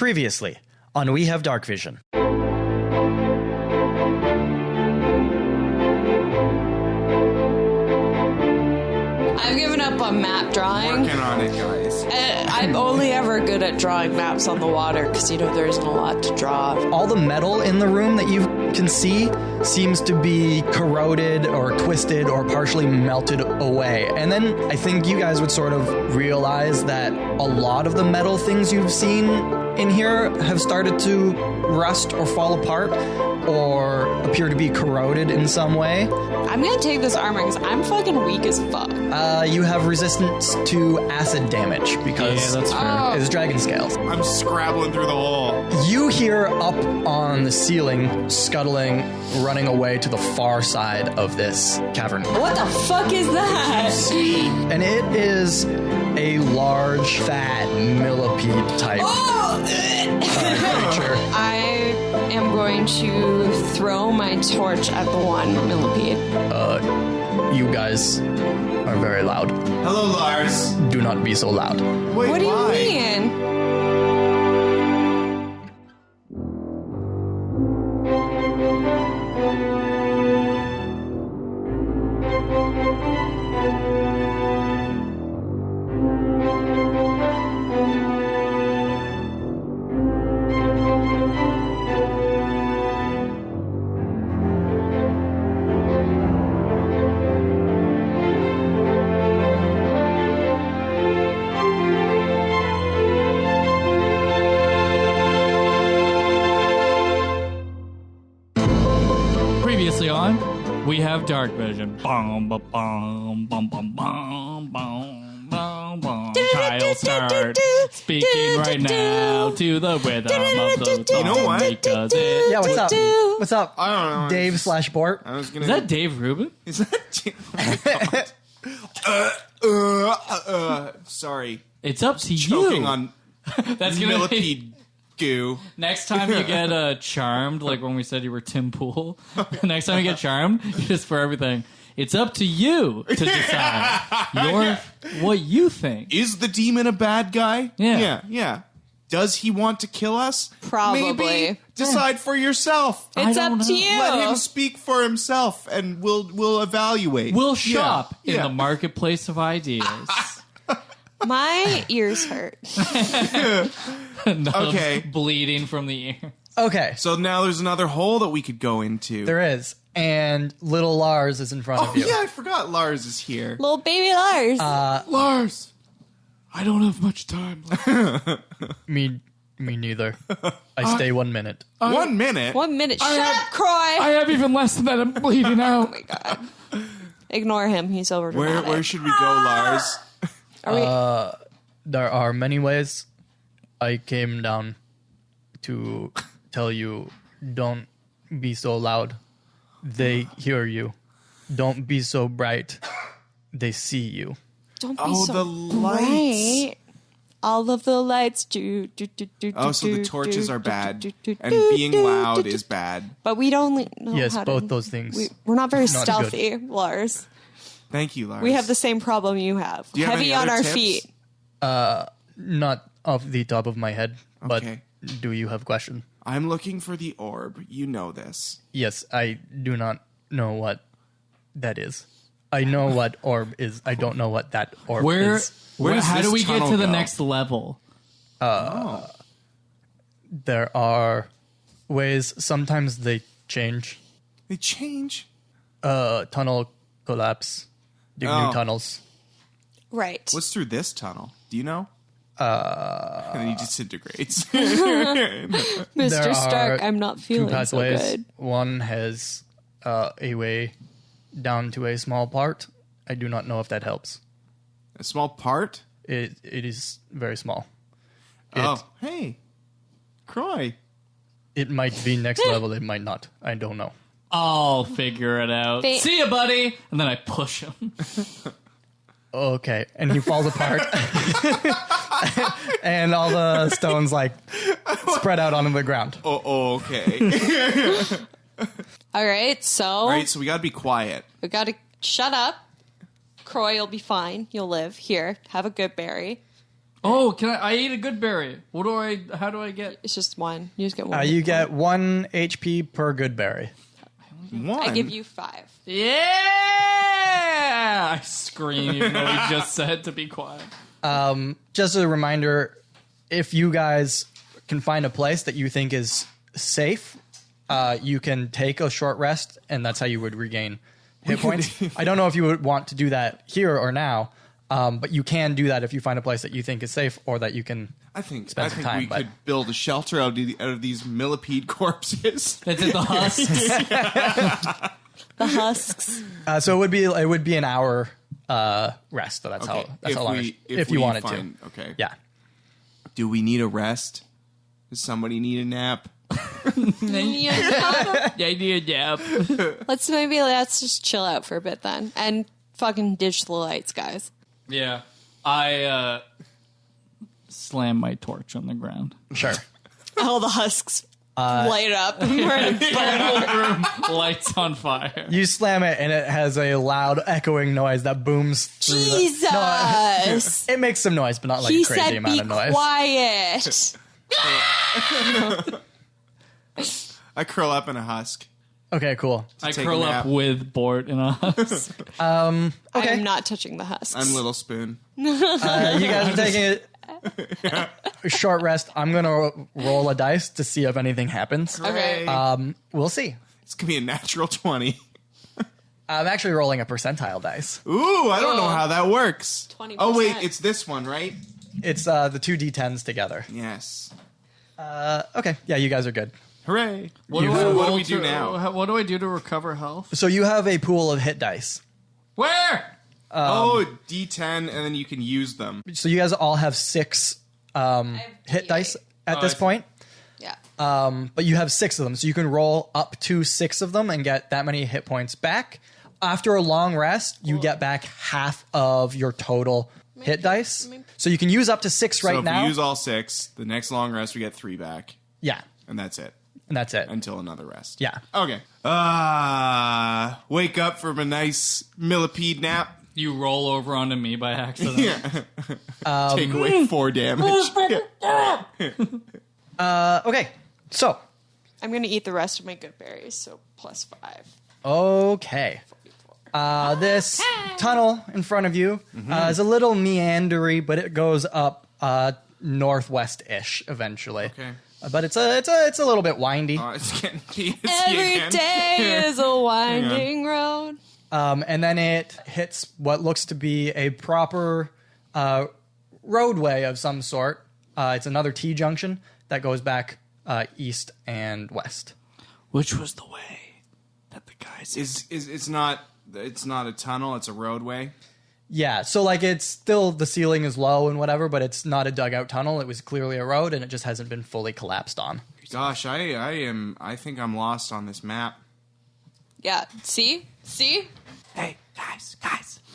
Previously on We Have Darkvision. I've given up on map drawing. Working on it, guys. I'm only ever good at drawing maps on the water because, there isn't a lot to draw. All the metal in the room that you can see seems to be corroded or twisted or partially melted away. And then I think you guys would sort of realize that a lot of the metal things you've seen in here have started to rust or fall apart or appear to be corroded in some way. I'm going to take this armor because I'm fucking weak as fuck. You have resistance to acid damage because that's fair. it's dragon scales. I'm scrabbling through the hole. You hear up on the ceiling, scuttling, running away to the far side of this cavern. What the fuck is that? And it is a large, fat, millipede type creature. I am going to throw my torch at the one millipede. You guys are very loud. Hello, Lars. Do not be so loud. Wait, What do you why? mean? Previously on, we have Darkvision. Bum, bum, bum, bum, bum, bum, bum, bum, bum. Kyle start speaking right now to the rhythm of the song. You know what? Because it, Yeah, what's up? What's up? I don't know. Dave / Bort. I was gonna. is that Dave Rubin? Is that? Oh my God. Sorry. It's up to Choking you. on That's gonna be millipede goo. next time you get charmed, like when we said you were Tim Pool. Next time you get charmed, just for everything. It's up to you to decide what you think. Is the demon a bad guy? Yeah. Yeah. Does he want to kill us? Probably. Maybe decide for yourself. It's I up don't to know. you. Let him speak for himself, and we'll evaluate. We'll shop in Yeah. the marketplace of ideas. My ears hurt. Nubs Okay. bleeding from the ear. Okay, So now there's another hole that we could go into. there is. And little Lars is in front Oh of you. yeah, I forgot Lars is here. Little baby Lars. Lars, I don't have much time left. Me neither. I stay 1 minute. 1 minute. 1 minute. I Shut have- up, Croy. I have even less than that. I'm bleeding out. Oh my God. Ignore him. He's over Where should we go, Lars? Are we? There are many ways. I came down to tell you, don't be so loud. They hear you. Don't be so bright. They see you. Don't be Oh, so the lights. bright. All of the lights. Oh, so the torches are bad, and being loud is bad. But we don't know Yes, how both to, those things. We're not very Not stealthy, Lars. Thank you, Lars. We have the same problem you have. Do you have Heavy any on other our tips? feet. Not off the top of my head, but Okay. do you have question? I'm looking for the orb. You know this. Yes, I do not know what that is. I know what orb is. I don't know what that orb Where? is. Where How does do we this get to tunnel the go? next level? There are ways. Sometimes they change. They change. Tunnel collapse. Dig Oh. new tunnels. Right. What's through this tunnel? Do you know? And then he disintegrates. There Mr. Stark, are I'm not Two feeling so pathways. good. One has a way down to a small part. I do not know if that helps. A small part? It is very small. Oh, hey. Croy. It might be next level. It might not. I don't know. I'll figure it out. They- See ya, buddy. And then I push him. Okay, and he falls apart, and all the stones like spread out onto the ground. Oh, okay. All right, so All right, so we gotta be quiet. we got to shut up. Croy, you'll be fine. You'll live. Here, have a good berry. Oh, can I eat a good berry? How do I get? It's just one. You just get one. You get 1 HP per good berry. One. I give you 5. Yeah! I scream even though he just said to be quiet. Just a reminder, if you guys can find a place that you think is safe, you can take a short rest, and that's how you would regain hit points. I don't know if you would want to do that here or now, but you can do that if you find a place that you think is safe or that you can spend some time. We could build a shelter out of these millipede corpses. That's it, the husks. The husks. So it would be an hour rest. So that's how long. If you wanted to. Okay. Yeah. Do we need a rest? Does somebody need a nap? I need a nap. Let's just chill out for a bit then, and fucking ditch the lights, guys. Yeah. I slam my torch on the ground. Sure. All the husks light up. And burn. Room lights on fire. You slam it, and it has a loud echoing noise that booms through. Jesus! It makes some noise, but not like He a crazy said, amount "Be of noise. quiet." I curl up in a husk. Okay, cool. I take curl a up nap. with Bort in a husk. I Okay. am not touching the husks. I'm Little Spoon. You guys are taking a short rest. I'm gonna roll a dice to see if anything happens. Okay. We'll see. It's going to be a natural 20. I'm actually rolling a percentile dice. Ooh, I don't know how that works. 20%. Oh, wait, it's this one, right? It's the 2 d10s together. Yes. Okay, yeah, you guys are good. Hooray. What do we do now? What do I do to recover health? So you have a pool of hit dice. Where? D10, and then you can use them. So you guys all have 6 hit dice at this I see. point. Yeah. But you have 6 of them, so you can roll up to 6 of them and get that many hit points back. After a long rest, you get back half of your total hit dice. So you can use up to 6 So right if now. we use all 6, the next long rest, we get 3 back. Yeah, And that's it. and that's it. Until another rest. Yeah. Okay. Wake up from a nice millipede nap. You roll over onto me by accident. Yeah. Take away 4 damage. Okay, so I'm going to eat the rest of my good berries, so +5. okay. This tunnel in front of you is a little meandery, but it goes up northwest-ish eventually. Okay. But it's a little bit windy. It's getting PSC Every again. day is a winding road. And then it hits what looks to be a proper roadway of some sort. It's another T-junction that goes back east and west. Which was the way that the guys... It's not a tunnel, it's a roadway. Yeah, so like it's still, the ceiling is low and whatever, but it's not a dugout tunnel. It was clearly a road, and it just hasn't been fully collapsed on. Gosh, I think I'm lost on this map. Yeah. See? Hey, guys.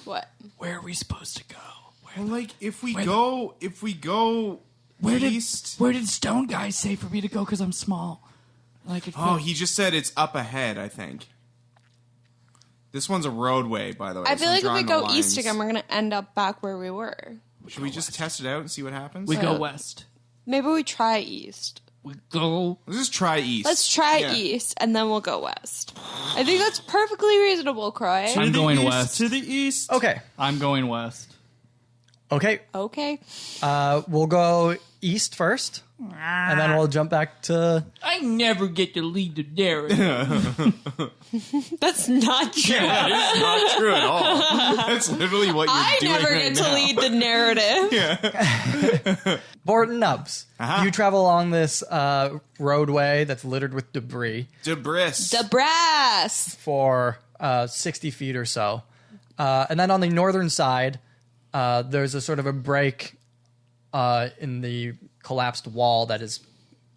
What? Where are we supposed to go? Well, like if we go east. Where did Stone Guy say for me to go? Because I'm small. Like, He just said it's up ahead, I think. This one's a roadway, by the way. I so feel I'm like if we drawing the go east lines. again, we're going to end up back where we were. Should we just test it out and see what happens? we go west. Maybe we try east. We go. Let's just try east. Let's try Yeah. east, and then we'll go west. I think that's perfectly reasonable, Croy. I'm going west. To the east. Okay. I'm going west. Okay. Okay. We'll go east first, and then we'll jump back to... I never get to lead the narrative. That's not true. That is not true at all. That's literally what you're I doing never right get now. to lead the narrative. Borton Nubs. Uh-huh. You travel along this roadway that's littered with debris Debris. The brass. for 60 feet or so. And then on the northern side, there's a sort of a break in the collapsed wall that is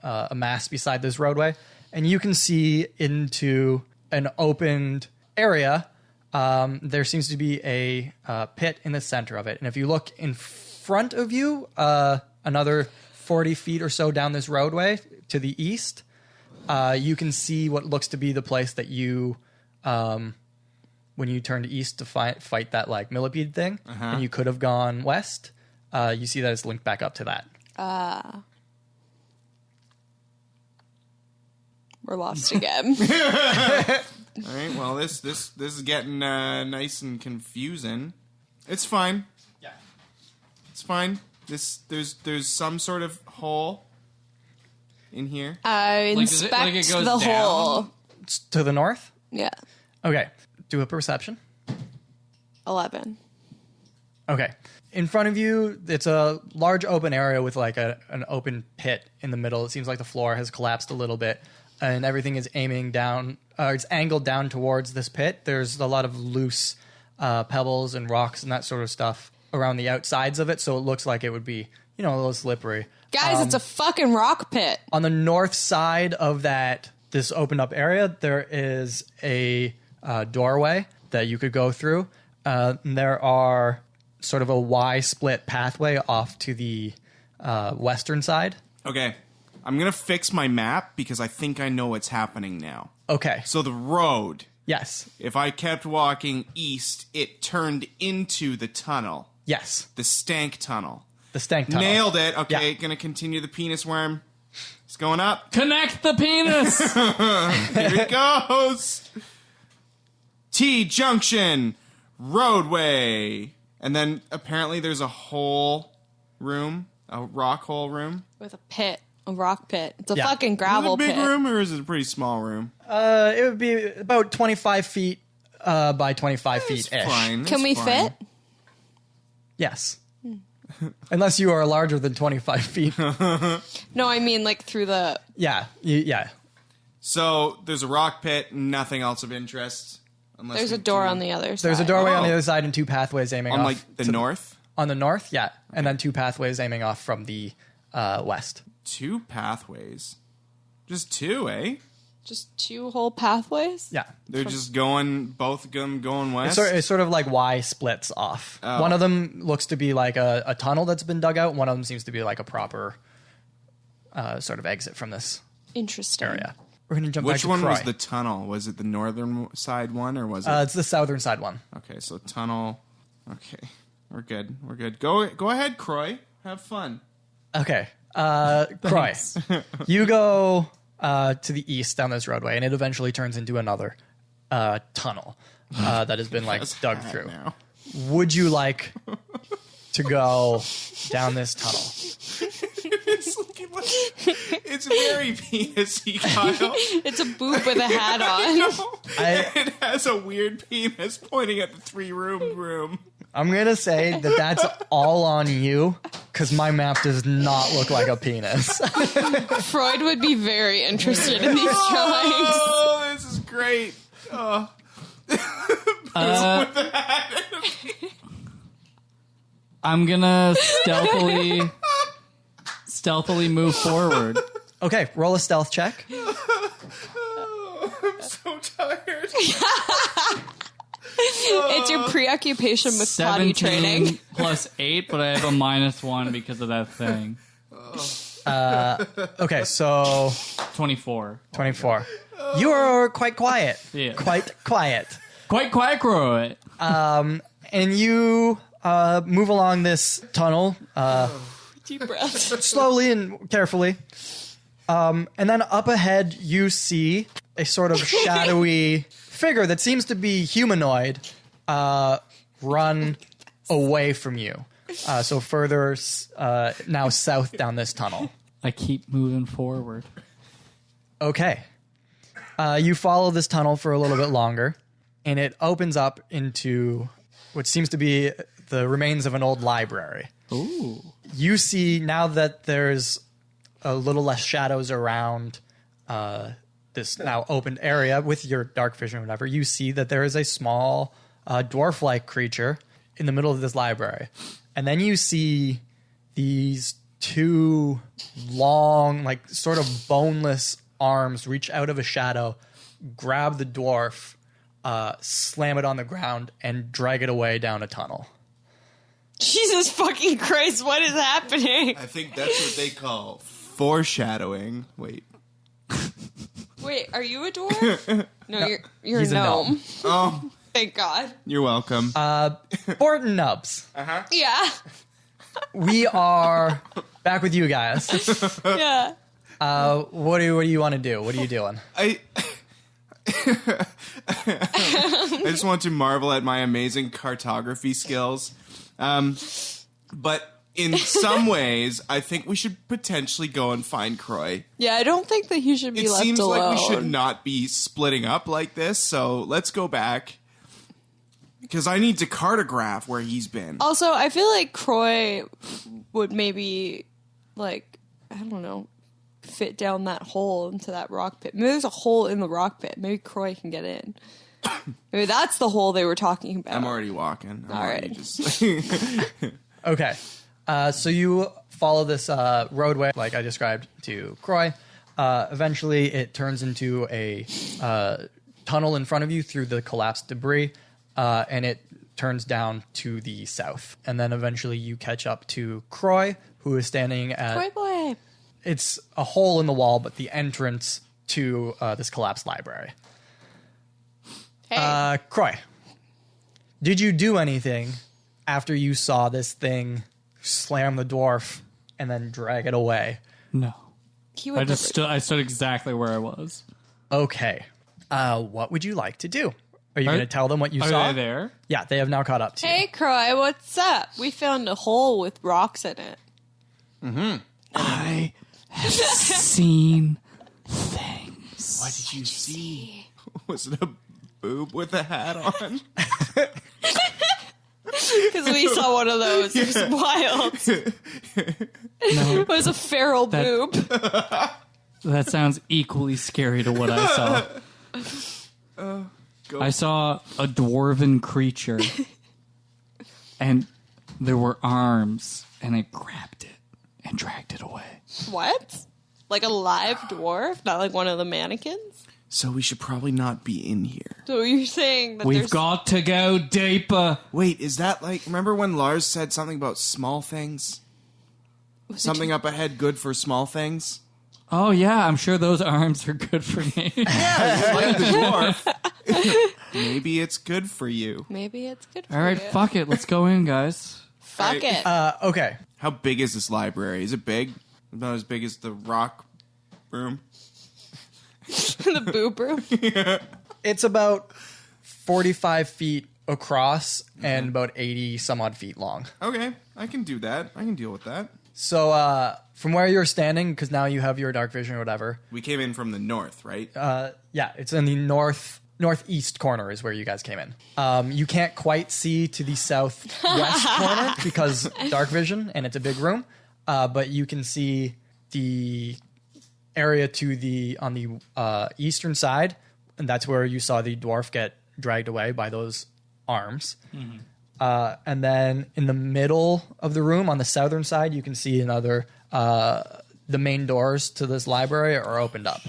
amassed beside this roadway. And you can see into an opened area. There seems to be a pit in the center of it. And if you look in front of you, another 40 feet or so down this roadway to the east, you can see what looks to be the place that you, when you turned east to fight that like millipede thing, and you could have gone west. you see that it's linked back up to that. We're lost again. All right. Well, this is getting nice and confusing. It's fine. Yeah. It's fine. There's some sort of hole in here. Inspect it goes the down? hole. It's to the north? Yeah. Okay. Do a perception. 11. Okay. In front of you, it's a large open area with like an open pit in the middle. It seems like the floor has collapsed a little bit and everything is aiming down, it's angled down towards this pit. There's a lot of loose pebbles and rocks and that sort of stuff around the outsides of it. So it looks like it would be, a little slippery. Guys, it's a fucking rock pit. On the north side of this opened up area, there is a doorway that you could go through. There are sort of a Y-split pathway off to the western side. Okay. I'm going to fix my map because I think I know what's happening now. Okay. So the road, Yes. if I kept walking east, it turned into the tunnel. Yes. The stank tunnel. The stank tunnel. Nailed it. Okay, Yeah. Gonna continue the penis worm. It's going up. Connect the penis. Here it goes. T-junction. Roadway. And then apparently there's a hole room. A rock hole room. With a pit. A rock pit. It's a Yeah. fucking Is it gravel a big pit. room or is it a pretty small room? It would be about 25 feet by 25 It's feet-ish. fine. Can we it's fine. fit? Yes. Unless you are larger than 25 feet. No, I mean like through the... Yeah. Yeah. So there's a rock pit, nothing else of interest. Unless There's we a door do- on the other side. There's a doorway on the Oh. other side and two pathways aiming on off. like the to north. On the north, yeah. And then two pathways aiming off from the west. 2 pathways. Just 2, eh? Just 2 whole pathways? Yeah. They're just going, both of them going west. It's sort of like Y splits off. Oh. One of them looks to be like a tunnel that's been dug out. One of them seems to be like a proper sort of exit from this Interesting. area. We're going to jump back Which to one Croy. was the tunnel? Was it the northern side one or was it? It's the southern side one. Okay, so tunnel. Okay, we're good. We're good. Go ahead, Croy. Have fun. Okay. Croy, you go to the east down this roadway, and it eventually turns into another tunnel that has been like That's dug hot through. now. Would you like to go down this tunnel? It's looking like it's very penisy, Kyle. It's a boob with a hat on. It has a weird penis pointing at the 3-room room. I'm going to say that that's all on you, because my map does not look like a penis. Freud would be very interested in these drawings. Oh, this is great. Oh. I'm gonna stealthily move forward. Okay, roll a stealth check. I'm so tired. It's your preoccupation with potty 17 training. plus 8, but I have a -1 because of that thing. Okay, so 24. 24. You are quite quiet. Yeah. Quite quiet. Quite quiet, Croy. And you move along this tunnel Deep breaths. slowly and carefully. And then up ahead, you see a sort of shadowy figure that seems to be humanoid run away from you. So further now south down this tunnel. I keep moving forward. Okay. You follow this tunnel for a little bit longer, and it opens up into what seems to be the remains of an old library. Ooh. You see now that there's a little less shadows around this now opened area with your dark vision or whatever, you see that there is a small dwarf-like creature in the middle of this library. And then you see these 2 long, like sort of boneless arms reach out of a shadow, grab the dwarf, slam it on the ground, and drag it away down a tunnel. Jesus fucking Christ, what is happening? I think that's what they call foreshadowing. Wait. Wait, are you a dwarf? No, you're he's a a gnome. gnome. Oh, Thank God. you're welcome. Borton Nubs. Yeah. we are back with you guys. Yeah. What do you want to do? What are you doing? I just want to marvel at my amazing cartography skills. But in some ways, I think we should potentially go and find Croy. Yeah, I don't think that he should be It left seems alone. like we should not be splitting up like this, so let's go back. Because I need to cartograph where he's been. Also, I feel like Croy would maybe, like, I don't know, fit down that hole into that rock pit. Maybe there's a hole in the rock pit. Maybe Croy can get in. Maybe that's the hole they were talking about. I'm already walking. I'm All already right. just Okay. So you follow this roadway, like I described to Croy. Eventually, it turns into a tunnel in front of you through the collapsed debris, and it turns down to the south. And then eventually you catch up to Croy, who is standing at... Croy boy. It's a hole in the wall, but the entrance to this collapsed library. Hey. Croy, did you do anything after you saw this thing slam the dwarf and then drag it away? No. He would I just never- I stood exactly where I was. Okay. What would you like to do? Are you going to tell them what you Are saw? they there? Yeah, they have now caught up to you. Hey, Croy, what's up? We found a hole with rocks in it. I have seen things. What did you see? Was it a boob with a hat on? Because we saw one of those. It was wild. No, It was a feral boob. that sounds equally scary to what I saw. I saw a dwarven creature, and there were arms, and it grabbed it and dragged it away. What? Like a live dwarf? Not like one of the mannequins? So we should probably not be in here. So you're saying that We've there's... got to go deeper. Wait, is that like... Remember when Lars said something about small things? Something up ahead good for small things? Oh yeah, I'm sure those arms are good for me. Yeah, like the dwarf. Maybe it's good for you. Maybe it's good for All right, you. fuck it. Let's go in, guys. Fuck Right. it. Okay. How big is this library? Is it big? About as big as the rock room? The boob room. It's about 45 feet across and about 80 some odd feet long. Okay, I can do that. I can deal with that. So from where you're standing, because now you have your dark vision or whatever, We came in from the north, right? yeah, it's in the northeast corner is where you guys came in. You can't quite see to the southwest corner because dark vision and it's a big room, but you can see the area on the eastern side, and that's where you saw the dwarf get dragged away by those arms. And then in the middle of the room on the southern side, you can see another. The main doors to this library are opened up.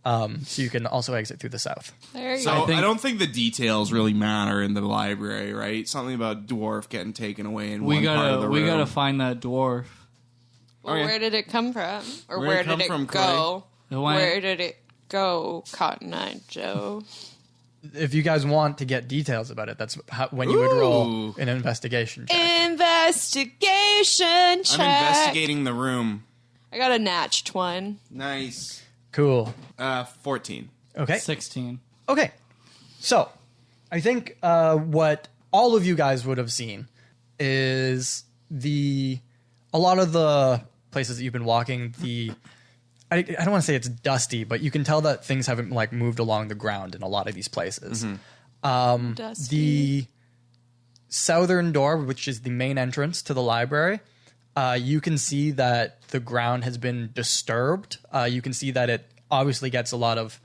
So you can also exit through the south. There you So go. I don't think the details really matter in the library, right? Something about dwarf getting taken away in one part of the room. We gotta find that dwarf. Well, Okay. where did it come from? Or Where'd where it come did it from, go? The one- Where did it go, Cotton Eye Joe? If you guys want to get details about it, that's when you would roll Ooh. an investigation check. Investigation check. I'm investigating the room. I got a natched one. Nice. Cool. 14. Okay. 16. Okay. So, I think what all of you guys would have seen is a lot of the places that you've been walking, I don't want to say it's dusty, but you can tell that things haven't like moved along the ground in a lot of these places. Dusty. The southern door, which is the main entrance to the library, you can see that the ground has been disturbed. You can see that it obviously gets a lot of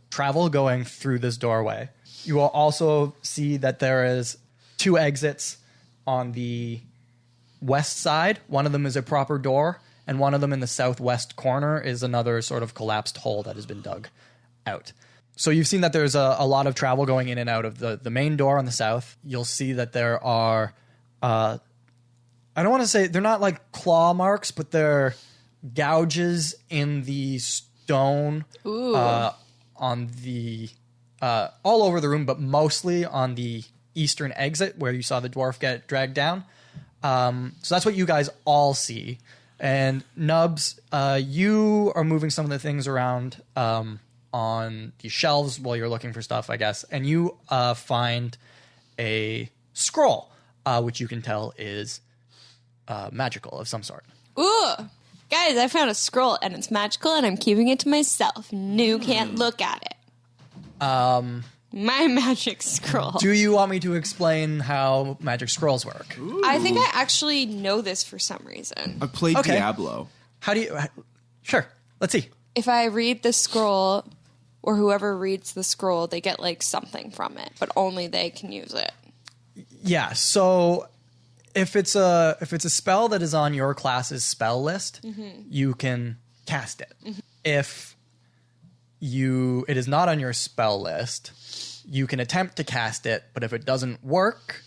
travel going through this doorway. You will also see that there is 2 exits on the west side. One of them is a proper door, and one of them in the southwest corner is another sort of collapsed hole that has been dug out. So you've seen that there's a lot of travel going in and out of the main door on the south. You'll see that there are, I don't want to say, they're not like claw marks, but they're gouges in the stone on the, all over the room, but mostly on the eastern exit where you saw the dwarf get dragged down. So that's what you guys all see. And Nubs, you are moving some of the things around on the shelves while you're looking for stuff, I guess. And you find a scroll, which you can tell is magical of some sort. Ooh. Guys, I found a scroll, and it's magical, and I'm keeping it to myself. You can't look at it. My magic scroll. Do you want me to explain how magic scrolls work? Ooh. I think I actually know this for some reason. I played Okay. Diablo. How do you... Sure. Let's see. If I read the scroll, or whoever reads the scroll, they get, like, something from it, but only they can use it. Yeah, so if it's a spell that is on your class's spell list, you can cast it. If it is not on your spell list, you can attempt to cast it, but if it doesn't work,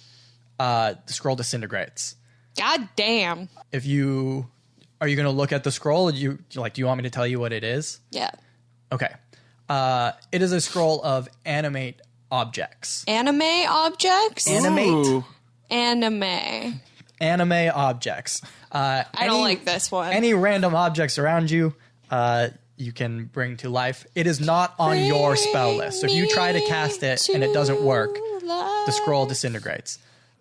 the scroll disintegrates. God damn. Are you going to look at the scroll? Do you want me to tell you what it is? Yeah. Okay. It is a scroll of animate objects. Anime objects? Animate Ooh. Anime. anime objects. I don't like this one. Any random objects around you, you can bring to life. It is not on your spell list. So if you try to cast it and it doesn't work, the scroll disintegrates.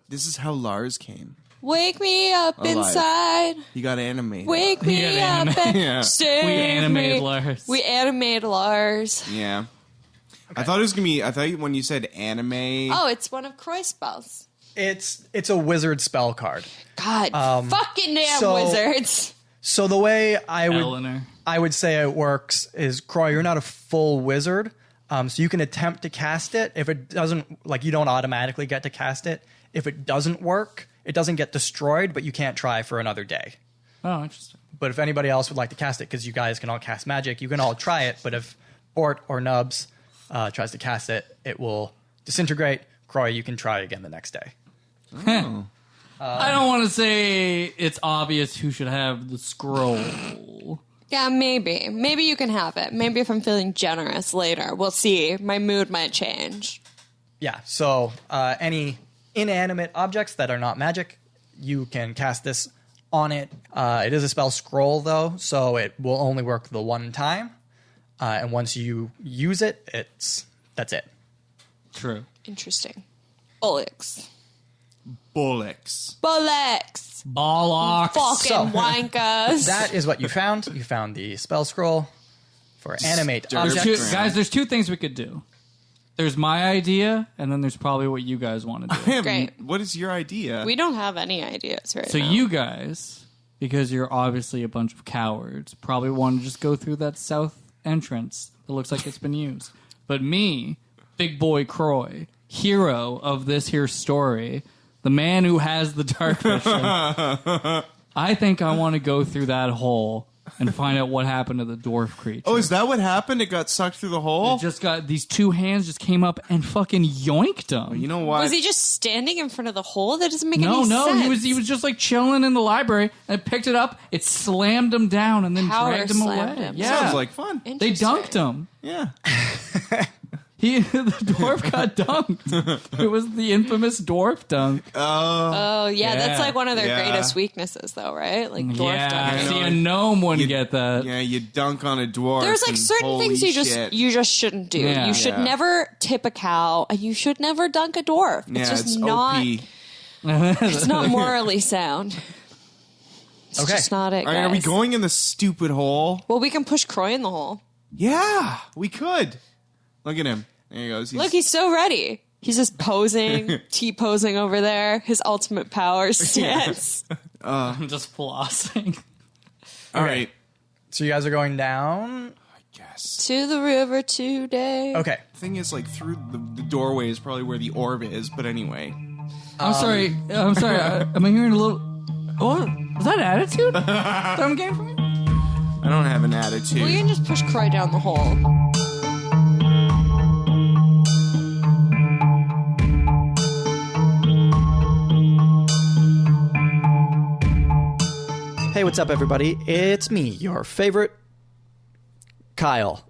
This is how Lars came. Wake me up Alive. inside. He got animated. Wake me got up anime. and Yeah. save We animated me. Lars. We animated Lars. Yeah. I thought it was gonna be. I thought when you said anime. Oh, it's one of Croy's spells. It's a wizard spell card. God, fucking damn so- wizards. So the way Eleanor. I would say it works is, Croy, you're not a full wizard, so you can attempt to cast it. If it doesn't, you don't automatically get to cast it. If it doesn't work, it doesn't get destroyed, but you can't try for another day. Oh, interesting. But if anybody else would like to cast it, because you guys can all cast magic, you can all try it. But if Bort or Nubs tries to cast it, it will disintegrate. Croy, you can try again the next day. I don't want to say it's obvious who should have the scroll. Yeah, maybe. Maybe you can have it. Maybe if I'm feeling generous later. We'll see. My mood might change. Yeah, so any inanimate objects that are not magic, you can cast this on it. It is a spell scroll, though, so it will only work the one time. And once you use it, that's it. True. Interesting. Bullocks. Bullocks. Bullocks. Bollocks. Fucking So- wankers. That is what you found. You found the spell scroll for animate Disturbed objects. ground. Guys, there's two things we could do. There's my idea, and then there's probably what you guys want to do. Great. What is your idea? We don't have any ideas right So now. you guys, because you're obviously a bunch of cowards, probably want to just go through that south entrance that looks like it's been used. But me, Big Boy Croy, hero of this here story, the man who has the dark vision, I think I want to go through that hole and find out what happened to the dwarf creature. Oh, is that what happened? It got sucked through the hole? It just got these two hands just came up and fucking yoinked him. You know what? Was he just standing in front of the hole? That doesn't make No, any sense. he was just like chilling in the library and picked it up. It slammed him down and then Power dragged him away. slammed him. Yeah, Sounds like fun. they dunked him. Yeah. The dwarf got dunked. It was the infamous dwarf dunk. Oh, yeah, that's Yeah. like one of their Yeah. greatest weaknesses, though, right? Like dwarf Yeah, dunking. see, a gnome wouldn't get that. Yeah, you dunk on a dwarf. There's like and certain holy things shit. you just shouldn't do. Yeah. You should Yeah. never tip a cow, and you should never dunk a dwarf. Yeah, It's just it's not. OP. It's not morally sound. It's Okay. just not it. All right, are we guys. going in the stupid hole? Well, we can push Croy in the hole. Yeah, we could. Look at him. There he goes. Look, he's so ready. He's just posing, T-posing over there. His ultimate power stance. I'm just flossing. All right. So you guys are going down. Yes. To the river today. Okay. Thing is, like, through the doorway is probably where the orb is, but anyway. I'm sorry. Am I hearing a little? Oh, was that attitude that I'm getting from you? I don't have an attitude. We can just push Croy down the hole. Hey, what's up, everybody? It's me, your favorite Kyle.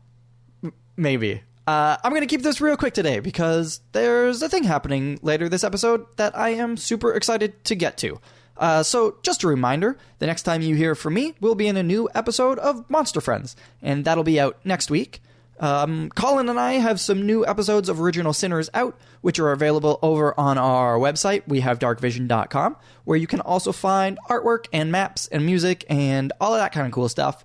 Maybe. I'm going to keep this real quick today because there's a thing happening later this episode that I am super excited to get to. So just a reminder, the next time you hear from me, we'll be in a new episode of Monster Friends, and that'll be out next week. Colin and I have some new episodes of Original Sinners out, which are available over on our website, wehavedarkvision.com, where you can also find artwork and maps and music and all of that kind of cool stuff.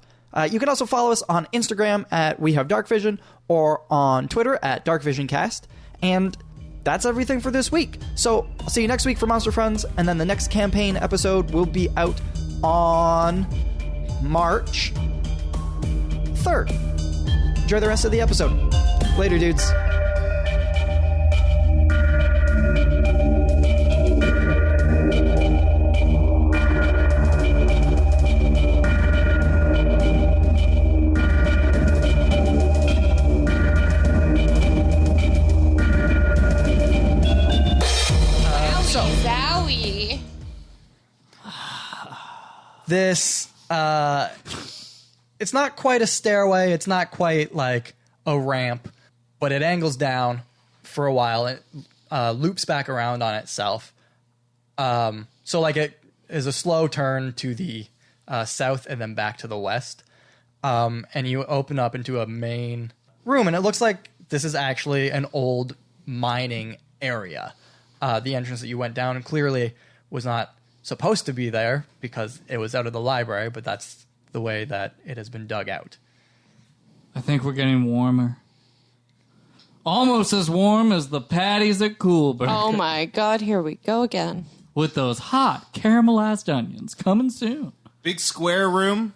You can also follow us on Instagram at wehavedarkvision or on Twitter at darkvisioncast. And that's everything for this week. So I'll see you next week for Monster Friends, and then the next campaign episode will be out on March 3rd. Enjoy the rest of the episode. Later, dudes. Zowie. This, it's not quite a stairway. It's not quite like a ramp, but it angles down for a while. It loops back around on itself. So like it is a slow turn to the south and then back to the west. And you open up into a main room, and it looks like this is actually an old mining area. The entrance that you went down clearly was not supposed to be there because it was out of the library, but that's the way that it has been dug out. I think we're getting warmer. Almost as warm as the patties at Coolberg. Oh my god, here we go again. With those hot caramelized onions coming soon. Big square room.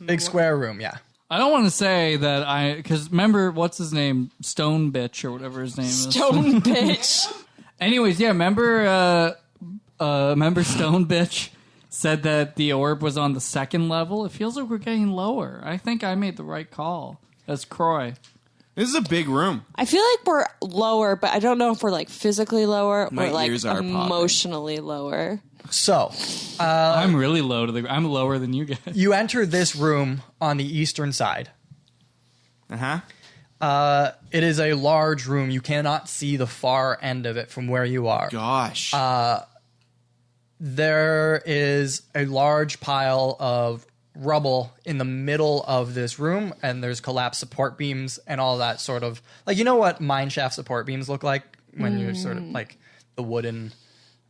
Big square room, yeah. I don't want to say that because remember, what's his name? Stone Bitch or whatever his name is. Stone bitch. Anyways, yeah, remember Stone Bitch said that the orb was on the second level? It feels like we're getting lower. I think I made the right call. That's Croy. This is a big room. I feel like we're lower, but I don't know if we're like physically lower My or like ears are emotionally lower. So, I'm really low to the. I'm lower than you guys. you enter this room on the eastern side. It is a large room. You cannot see the far end of it from where you are. Gosh. There is a large pile of rubble in the middle of this room, and there's collapsed support beams and all that sort of... Like, you know what mine shaft support beams look like? When you're sort of like the wooden...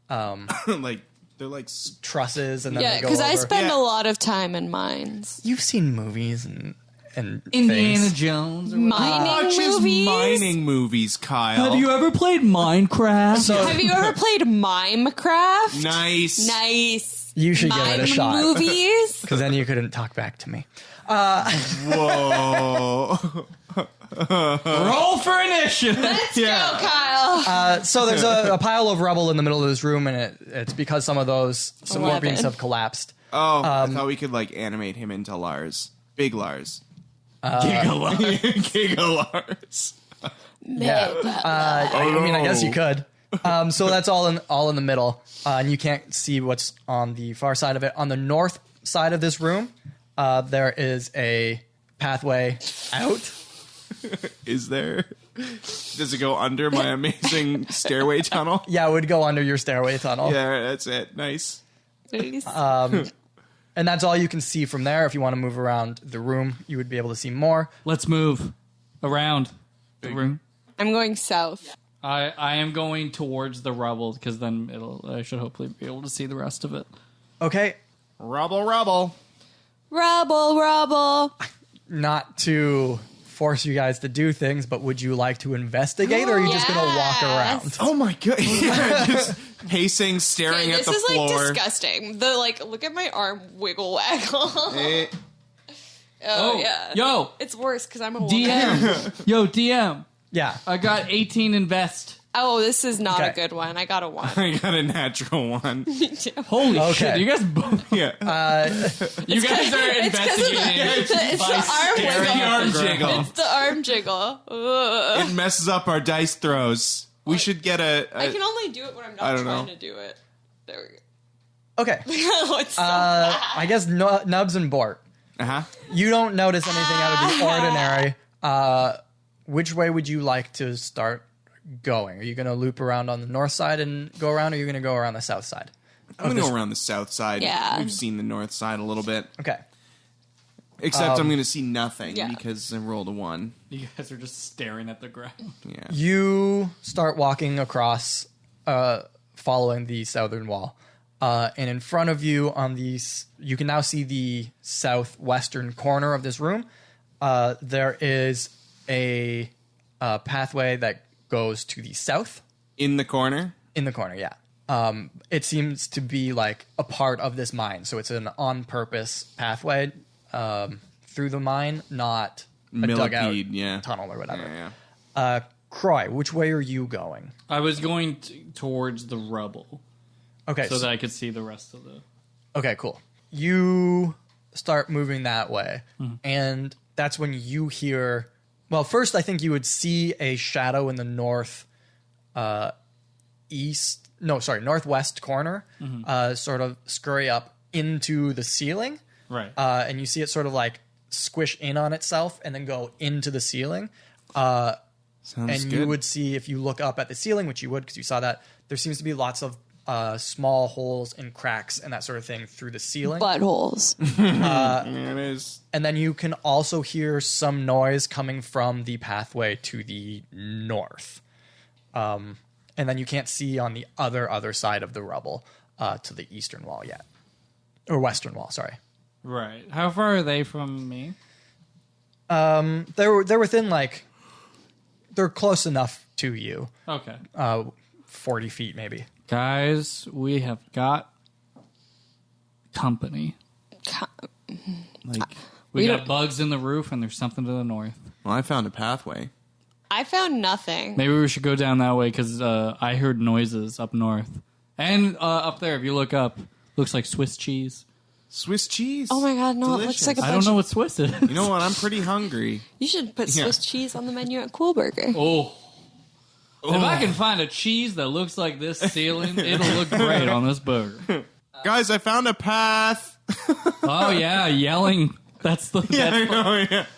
like, they're like... trusses, and then Yeah, they go because I over. spend a lot of time in mines. You've seen movies and Indiana things. Jones. Or Mining Watches movies? mining movies, Kyle. Have you ever played Minecraft? Have you ever played Minecraft? Nice. Nice. You should give it a Mime shot. movies? Because then you couldn't talk back to me. Whoa. Roll for initiative. Let's go, Kyle. So there's a pile of rubble in the middle of this room, and it's because some of those support 11. beams have collapsed. Oh, I thought we could like animate him into Lars. Big Lars. Gigalot. Giga Lars. Yeah. I mean, I guess you could. So that's all in the middle, and you can't see what's on the far side of it. On the north side of this room, there is a pathway out. Is there? Does it go under my amazing stairway tunnel? Yeah, it would go under your stairway tunnel. Yeah, that's it. Nice. And that's all you can see from there. If you want to move around the room, you would be able to see more. Let's move around the room. I'm going south. I am going towards the rubble because then I should hopefully be able to see the rest of it. Okay, Rubble, rubble. Rubble, rubble. not to force you guys to do things, but would you like to investigate, or are you just going to walk around? Oh my god! Yeah, just pacing, staring at This the is floor. like disgusting. Look at my arm wiggle waggle. Eh, Oh, yeah. Yo, It's worse because I'm a woman. DM. Yo, DM. Yeah. I got 18 invest. Oh, this is not Okay. a good one. I got a 1. I got a natural one. Holy Okay. shit! You guys both. Yeah. You guys are investigating It's by the arm staring wiggle. at arm the ground. jiggle. It's the arm jiggle. Ugh. It messes up our dice throws. We should get a I can only do it when I'm I not don't trying know. to do it. There we go. Okay. Oh, it's so bad. I guess Nubs and Bort. uh-huh. You don't notice anything out of the ordinary. Which way would you like to start going? Are you going to loop around on the north side and go around, or are you going to go around the south side? I'm going to go around the south side. Yeah. We've seen the north side a little bit. Okay. Except I'm going to see nothing yeah. because I rolled a 1. You guys are just staring at the ground. Yeah. You start walking across, following the southern wall. And in front of you you can now see the southwestern corner of this room. There is a pathway that goes to the south. In the corner? In the corner, yeah. It seems to be like a part of this mine. So it's an on-purpose pathway through the mine, not a dugout tunnel or whatever. Yeah. Croy, which way are you going? I was going towards the rubble Okay, so that I could see the rest of the... Okay, cool. You start moving that way, and that's when you hear... Well, first I think you would see a shadow in the northwest corner sort of scurry up into the ceiling. Right. And you see it sort of like squish in on itself and then go into the ceiling. Sounds and good. you would see, if you look up at the ceiling, which you would because you saw that, there seems to be lots of small holes and cracks and that sort of thing through the ceiling. Buttholes. There it is. And then you can also hear some noise coming from the pathway to the north. And then you can't see on the other side of the rubble to the eastern wall yet. Or western wall, sorry. Right. How far are they from me? They're within like... They're close enough to you. Okay. 40 feet maybe. Guys, we have got company. Like, We got bugs in the roof, and there's something to the north. well, I found a pathway. I found nothing. Maybe we should go down that way, because I heard noises up north. And up there, if you look up, looks like Swiss cheese. Swiss cheese. Oh my god, no, Delicious. it looks like a I bunch don't know what Swiss is. You know what? I'm pretty hungry. You should put Yeah. Swiss cheese on the menu at Cool Burger. Oh. If I can find a cheese that looks like this ceiling, it'll look great on this burger. Guys, I found a path. Oh, yeah, yelling. That's the, that's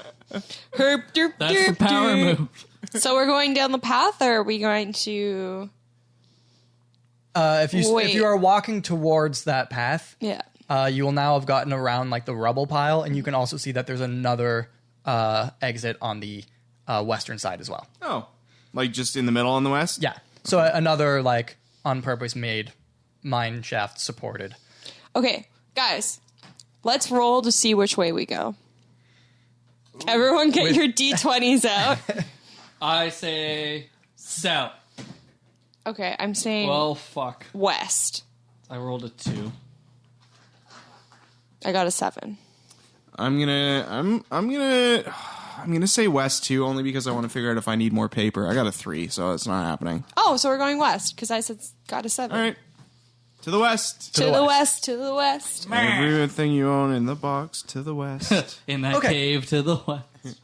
Herp, derp, the derp, power derp. move. So we're going down the path, or are we going to... If Wait. you are walking towards that path, Yeah. you will now have gotten around like the rubble pile, and you can also see that there's another exit on the western side as well. Oh, like just in the middle on the west? Yeah. So another like on purpose made mine shaft supported. Okay, guys, let's roll to see which way we go. Everyone get your D20s out. I say south. Okay, I'm saying Well, fuck. west. I rolled a 2. I got a 7. I'm gonna say west too, only because I want to figure out if I need more paper. I got a 3, so it's not happening. Oh, so we're going west, because I said got a 7. All right, to the west. To the west, to the west. Everything you own in the box to the west. In that Okay. cave to the west.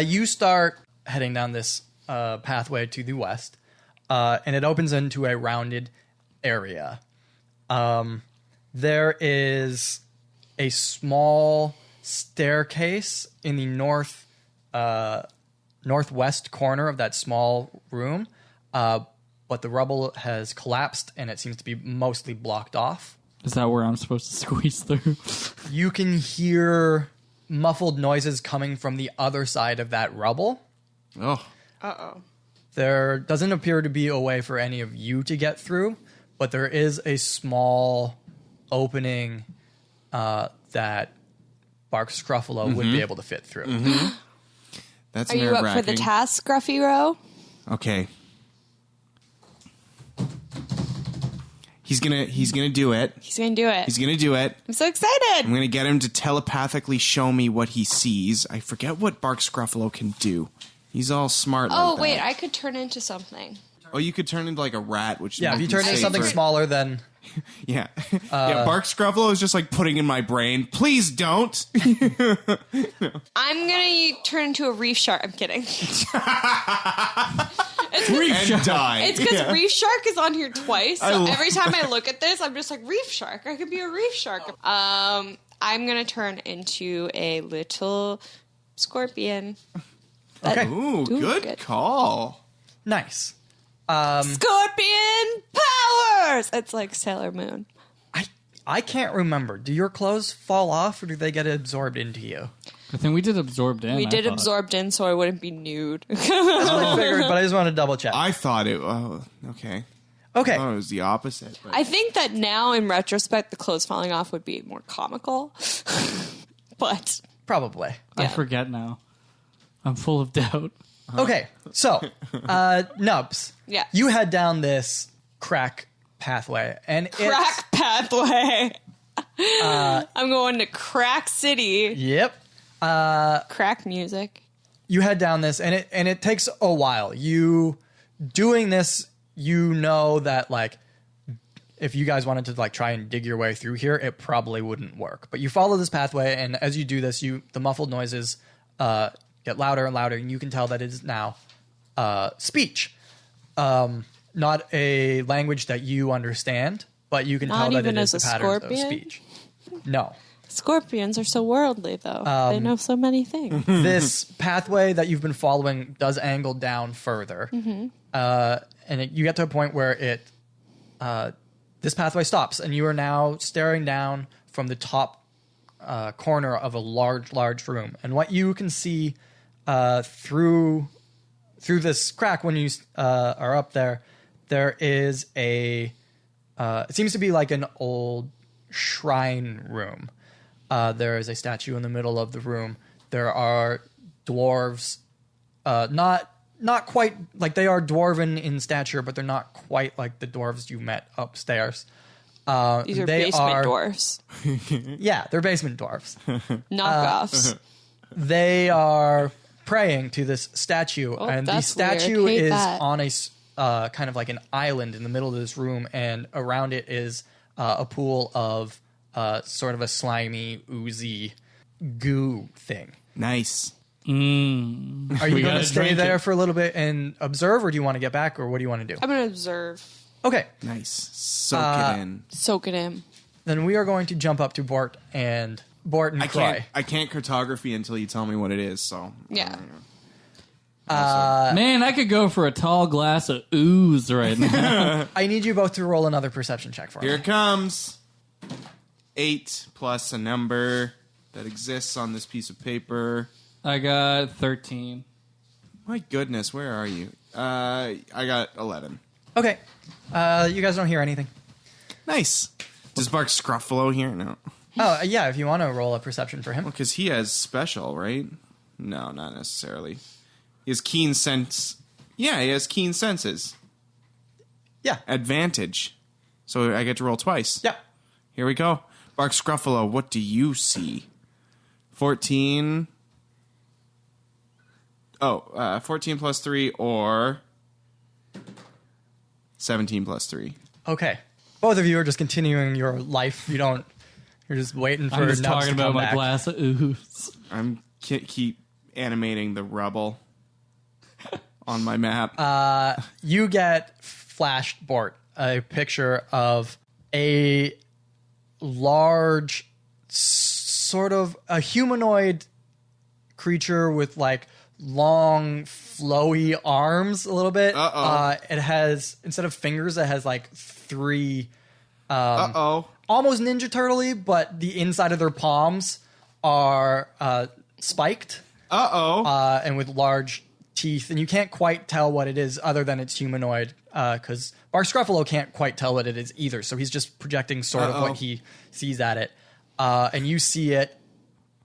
You start heading down this pathway to the west, and it opens into a rounded area. There is a small staircase in the northwest corner of that small room, but the rubble has collapsed and it seems to be mostly blocked off. Is that where I'm supposed to squeeze through? You can hear muffled noises coming from the other side of that rubble. Oh, Uh-oh. There doesn't appear to be a way for any of you to get through, but there is a small opening that Bark Scruffalo would be able to fit through. that's Are you up for the nerve-wracking. task, Scruffy Row? Okay. He's gonna do it. He's going to do it. He's gonna do it. I'm so excited. I'm gonna get him to telepathically show me what he sees. I forget what Bark Scruffalo can do. He's all smart. Oh, like wait, that. I could turn into something. Oh, you could turn into like a rat, which Yeah, might if you be turn into something safer. smaller, then Yeah, yeah. Bark Scruffalo is just like putting in my brain. Please don't. I'm going to turn into a reef shark. I'm kidding. and die. It's because reef shark is on here twice. So love- every time I look at this, I'm just like, reef shark. I could be a reef shark. I'm going to turn into a little scorpion. okay, Ooh, good call. nice. Scorpion powers! It's like Sailor Moon. I can't remember. Do your clothes fall off or do they get absorbed into you? I think we did absorbed in. We I did thought. absorbed in, so I wouldn't be nude. That's what I figured, but I just wanted to double check. I thought it. Oh, okay. Okay. Oh, it was the opposite. But. I think that now, in retrospect, the clothes falling off would be more comical. But Probably. I yeah. forget now. I'm full of doubt. Okay, so, Nubs. Yeah. You head down this crack pathway, and Crack pathway. I'm going to Crack City. Yep. Crack music. You head down this, and it takes a while. You doing this, you know that, like, if you guys wanted to, like, try and dig your way through here, it probably wouldn't work. But you follow this pathway, and as you do this, the muffled noises get louder and louder, and you can tell that it is now speech. Not a language that you understand, but you can Not tell that even it is as the a patterns of scorpion? speech. No. Scorpions are so worldly, though. They know so many things. This pathway that you've been following does angle down further. And you get to a point where this pathway stops, and you are now staring down from the top corner of a large room. And what you can see through this crack when you are up there is it seems to be like an old shrine room. There is a statue in the middle of the room. There are dwarves, not quite like they are dwarven in stature, but they're not quite like the dwarves you met upstairs. These are basement dwarfs. Yeah, they're basement dwarves. Knockoffs. They are praying to this statue, and the that's statue weird. Hate is that. on a kind of like an island in the middle of this room, and around it is a pool of sort of a slimy, oozy goo thing. Nice. Are you going to stay there for a little bit and observe, or do you want to get back, or what do you want to do? I'm going to observe. Okay, Nice. Soak it in. Soak it in. then we are going to jump up to Bort and Croy. I can't cartography until you tell me what it is, so. Yeah. Man, I could go for a tall glass of ooze right now. I need you both to roll another perception check for Here me. it comes. 8 plus a number that exists on this piece of paper. I got 13. My goodness, where are you? I got 11. Okay, you guys don't hear anything. Nice. Does Bark Scruffalo here? No. Oh, yeah, if you want to roll a perception for him. Because he has special, right? No, not necessarily. He has keen sense. Yeah, he has keen senses. Yeah. Advantage. So I get to roll twice. Yeah. Here we go. Bark Scruffalo, what do you see? 14. 14 plus 3 or 17 plus 3. Okay. Both of you are just continuing your life. You're just waiting for I'm just Nubs talking to about come my back. glass of ooze. I'm keep animating the rubble on my map. You get flashed, Bort, a picture of a large, sort of a humanoid creature with like long, flowy arms a little bit. It has, instead of fingers, it has like 3 almost Ninja Turtle-y, but the inside of their palms are spiked. And with large teeth, and you can't quite tell what it is other than it's humanoid, because Bark Scruffalo can't quite tell what it is either, so he's just projecting sort of what he sees at it. And you see it,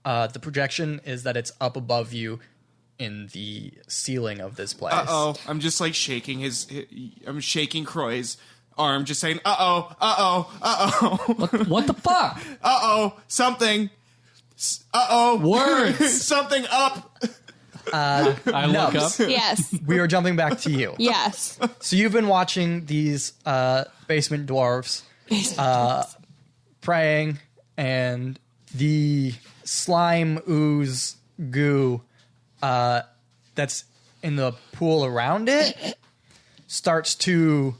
the projection is that it's up above you in the ceiling of this place. I'm just like shaking I'm shaking Croy's arm, just saying, What the fuck? something. Words. Something up. I look Nubs. up. Yes. We are jumping back to you. Yes. So you've been watching these basement dwarves praying, and the slime ooze goo that's in the pool around it starts to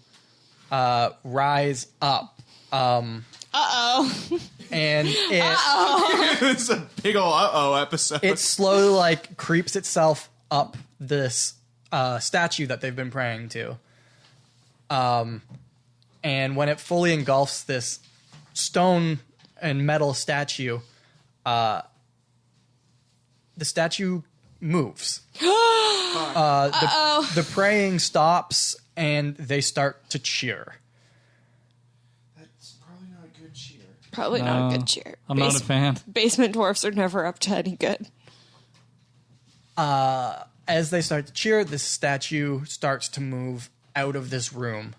rise up. And It's a big ol' episode. it slowly like creeps itself up this statue that they've been praying to. And when it fully engulfs this stone and metal statue, the statue moves. The praying stops and they start to cheer. That's probably not a good cheer. Probably not a good cheer. I'm not a fan. Basement dwarfs are never up to any good. As they start to cheer, this statue starts to move out of this room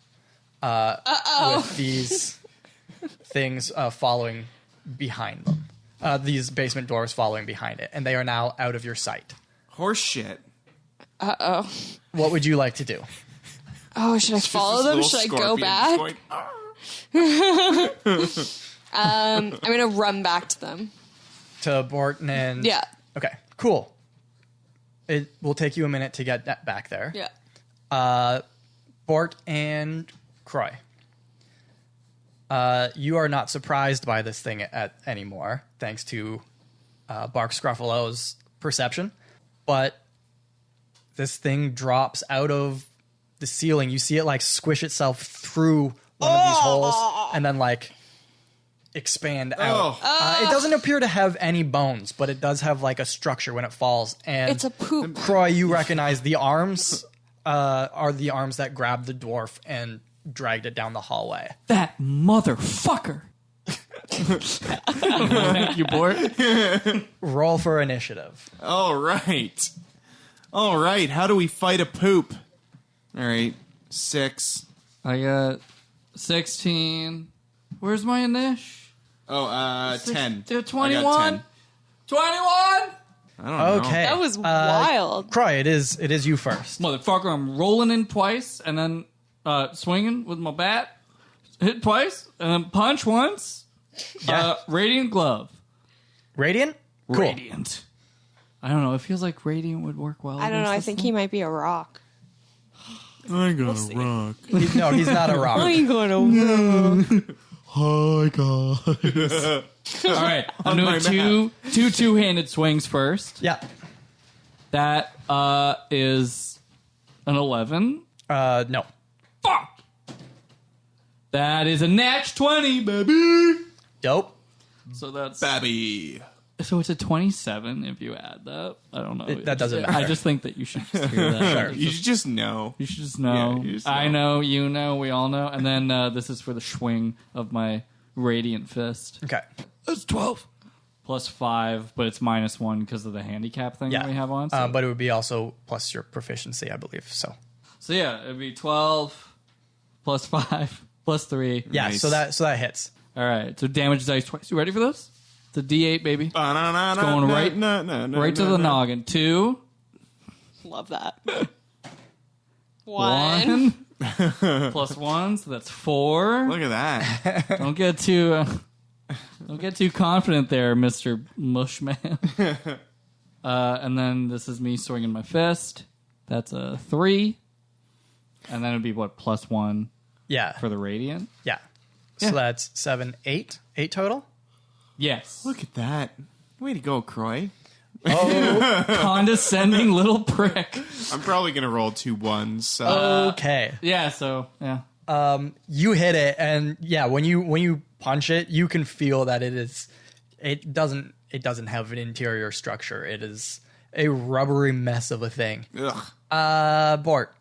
with these things following behind them. These basement doors following behind it, and they are now out of your sight. Horse shit. Uh-oh. What would you like to do? Oh, should I follow them? Should I go back? Going, I'm going to run back to them. To Borton and... Yeah. Okay, cool. It will take you a minute to get back there. Yeah. Bort and Croy. You are not surprised by this thing anymore, thanks to Bark Scruffalo's perception. But this thing drops out of the ceiling. You see it like squish itself through one of these holes and then like expand out. It doesn't appear to have any bones, but it does have like a structure when it falls. And It's a poop. Croy, you recognize the arms are the arms that grabbed the dwarf and dragged it down the hallway. That motherfucker. Thank you, Bort. Roll for initiative. All right. How do we fight a poop? All right. 6. I got 16. Where's my Anish? Oh, 10. 21? I got 10. 21? I don't know. Okay. That was wild. Croy, it is you first. Motherfucker, I'm rolling in twice and then swinging with my bat. Hit twice and then punch once. Yeah. Radiant glove. Radiant? Cool. Radiant. I don't know. It feels like radiant would work well. I don't know. I think he might be a rock. I got a rock. No, he's not a rock. I'm going to Hi, guys. All right. I'm doing two-handed swings first. Yeah. That is an 11. No. Fuck. That is a natch 20, baby. Dope. So that's Babby. So it's a 27 if you add that. I don't know. That doesn't matter. I just think that you should just hear that. Sure. You should just know. You should just know. Yeah, you just I know. know, you know, we all know. And then this is for the swing of my radiant fist. Okay. That's 12. Plus 5, but it's -1 because of the handicap thing that we have on. So. But it would be also plus your proficiency, I believe. So Yeah, it'd be 12 plus 5 plus 3. yeah, Nice. so that hits. All right, so damage dice twice. You ready for this? It's a D8, baby. It's going right to the noggin. 2. love that. 1. 1 plus 1, so that's 4. Look at that. Don't get too confident there, Mr. Mushman. And then this is me swinging my fist. That's a 3. And then it'd be what, +1 Yeah. for the radiant? Yeah. Yeah. So that's 7, 8 total. Yes. Look at that. Way to go, Croy. Oh, Condescending little prick. I'm probably going to roll 2 1s. So. okay. Yeah, so, yeah. You hit it, and yeah, when you punch it, you can feel that it doesn't have an interior structure. It is a rubbery mess of a thing. Ugh. Bort.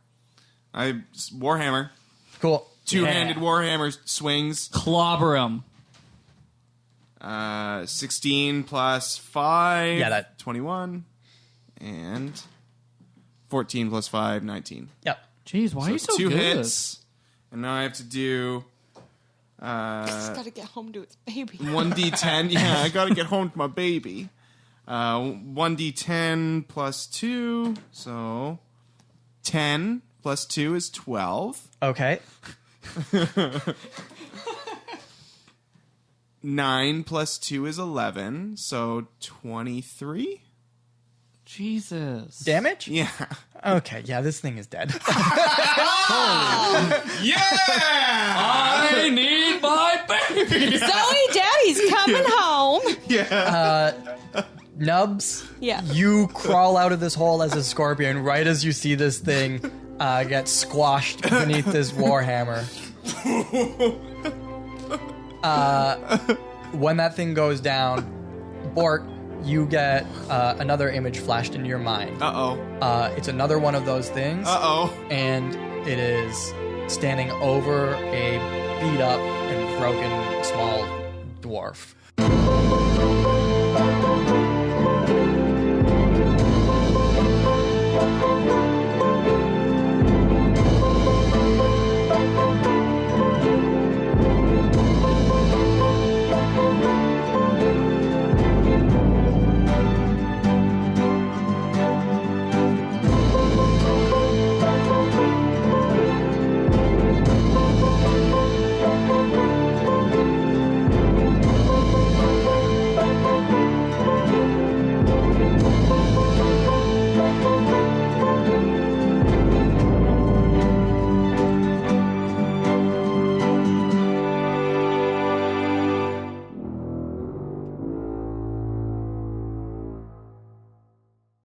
Warhammer. Cool. Two-handed Yeah. Warhammer swings. Clobber him. 16 plus 5. Yeah, that- 21. And 14 plus 5, 19. Yep. Jeez, why are you so 2 good? hits. And now I have to do He's got to get home to his baby. 1d10. Yeah, I got to get home to my baby. 1d10 plus 2. So 10 plus 2 is 12. Okay. 9 plus 2 is 11. So 23? Jesus. Damage? Yeah. Okay. Yeah, this thing is dead. Yeah! I need my baby. Zoe, Daddy's coming home. Yeah. Nubs. Yeah. You crawl out of this hole as a scorpion right as you see this thing get squashed beneath this warhammer. When that thing goes down, Bort, you get another image flashed into your mind. It's another one of those things. And it is standing over a beat up and broken small dwarf.